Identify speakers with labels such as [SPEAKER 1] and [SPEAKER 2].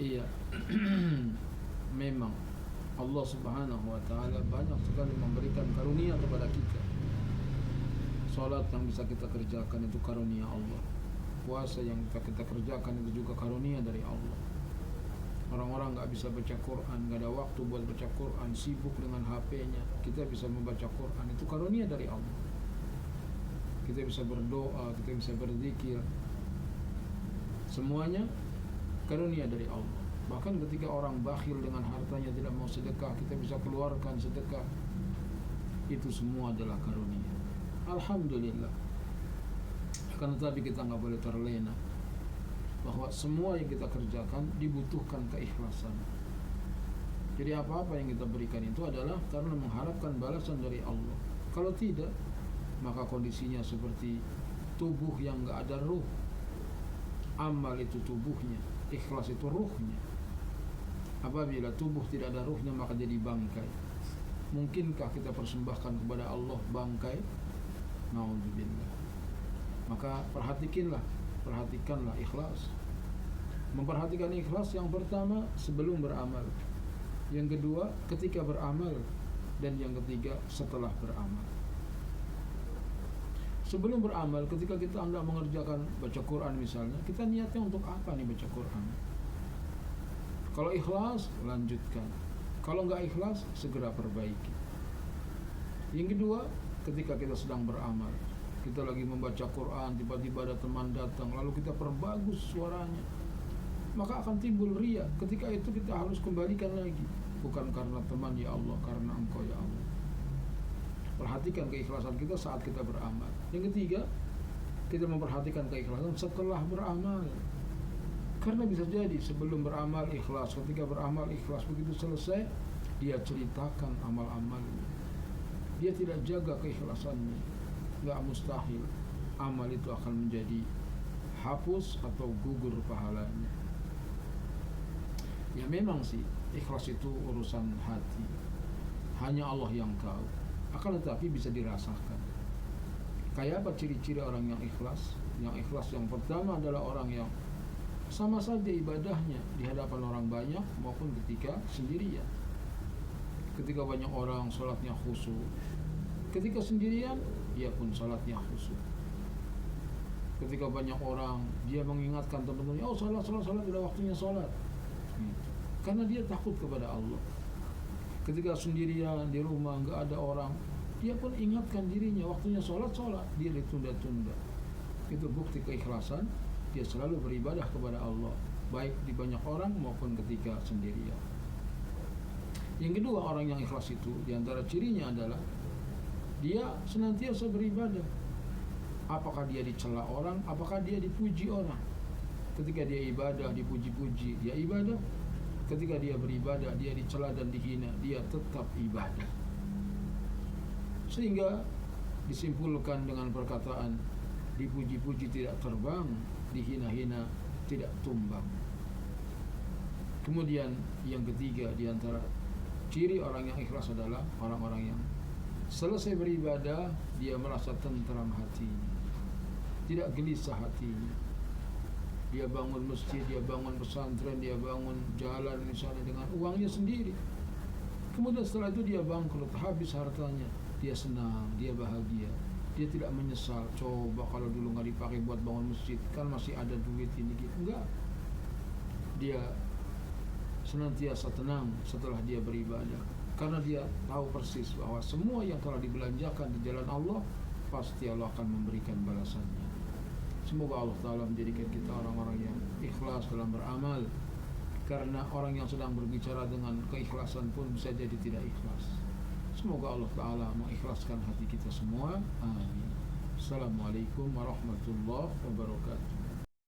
[SPEAKER 1] Iya. Memang Allah Subhanahu wa taala banyak sekali memberikan karunia kepada kita. Salat yang bisa kita kerjakan itu karunia Allah. Puasa yang kita kerjakan itu juga karunia dari Allah. Orang-orang nggak bisa baca Quran, nggak ada waktu buat baca Quran, sibuk dengan HP-nya. Kita bisa membaca Quran, itu karunia dari Allah. Kita bisa berdoa, kita bisa berzikir. Semuanya karunia dari Allah. Bahkan ketika orang bakhil dengan hartanya, tidak mau sedekah, kita bisa keluarkan sedekah. Itu semua adalah karunia. Alhamdulillah. Akan tetapi kita nggak boleh terlena bahwa semua yang kita kerjakan dibutuhkan keikhlasan. Jadi apa-apa yang kita berikan itu adalah karena mengharapkan balasan dari Allah. Kalau tidak, maka kondisinya seperti tubuh yang nggak ada ruh. Amal itu tubuhnya, ikhlas itu ruhnya. Apabila tubuh tidak ada ruhnya, maka jadi bangkai. Mungkinkah kita persembahkan kepada Allah bangkai? Naudzubillah. Maka perhatikanlah ikhlas. Memperhatikan ikhlas yang pertama sebelum beramal, yang kedua ketika beramal, dan yang ketiga setelah beramal. Sebelum beramal, ketika kita hendak mengerjakan baca Quran misalnya, kita niatnya untuk apa nih baca Quran? Kalau ikhlas, lanjutkan. Kalau nggak ikhlas, segera perbaiki. Yang kedua, ketika kita sedang beramal, kita lagi membaca Quran, tiba-tiba ada teman datang, lalu kita perbagus suaranya, maka akan timbul riya. Ketika itu kita harus kembalikan lagi, bukan karena teman ya Allah, karena Engkau ya Allah. Perhatikan keikhlasan kita saat kita beramal. Yang ketiga, kita memperhatikan keikhlasan setelah beramal. Karena bisa jadi sebelum beramal ikhlas, ketika beramal ikhlas, begitu selesai dia ceritakan amal-amalnya. Dia tidak jaga keikhlasannya. Gak mustahil amal itu akan menjadi hapus atau gugur pahalanya. Ya memang sih ikhlas itu urusan hati, hanya Allah yang tahu. Akan tetapi bisa dirasakan. Kayak apa ciri-ciri orang yang ikhlas? Yang ikhlas yang pertama adalah orang yang sama saja ibadahnya di hadapan orang banyak maupun ketika sendirian. Ketika banyak orang sholatnya khusyuk, ketika sendirian dia pun sholatnya khusyuk. Ketika banyak orang dia mengingatkan teman-temannya, oh sholat, sudah waktunya sholat, karena dia takut kepada Allah. Ketika sendirian di rumah nggak ada orang, dia pun ingatkan dirinya waktunya sholat, dia ditunda-tunda. Itu bukti keikhlasan. Dia selalu beribadah kepada Allah, baik di banyak orang maupun ketika sendirian. Yang kedua, orang yang ikhlas itu diantara cirinya adalah dia senantiasa beribadah. Apakah dia dicela orang, apakah dia dipuji orang. Ketika dia ibadah, dipuji-puji, dia ibadah. Ketika dia beribadah, dia dicela dan dihina, dia tetap ibadah. Sehingga disimpulkan dengan perkataan, dipuji-puji tidak terbang, dihina-hina tidak tumbang. Kemudian yang ketiga diantara ciri orang yang ikhlas adalah orang-orang yang selesai beribadah dia merasa tentram hatinya, tidak gelisah hatinya. Dia bangun masjid, dia bangun pesantren, dia bangun jalan misalnya dengan uangnya sendiri. Kemudian setelah itu dia bangkrut, habis hartanya, dia senang, dia bahagia. Dia tidak menyesal, coba kalau dulu nggak dipakai buat bangun masjid, kan masih ada duit ini gitu. Enggak. Dia senantiasa tenang setelah dia beribadah, karena dia tahu persis bahwa semua yang telah dibelanjakan di jalan Allah, pasti Allah akan memberikan balasannya. Semoga Allah Ta'ala menjadikan kita orang-orang yang ikhlas dalam beramal, karena orang yang sedang berbicara dengan keikhlasan pun bisa jadi tidak ikhlas. Semoga Allah Ta'ala mengikhlaskan hati kita semua. Amin. Assalamualaikum warahmatullahi wabarakatuh.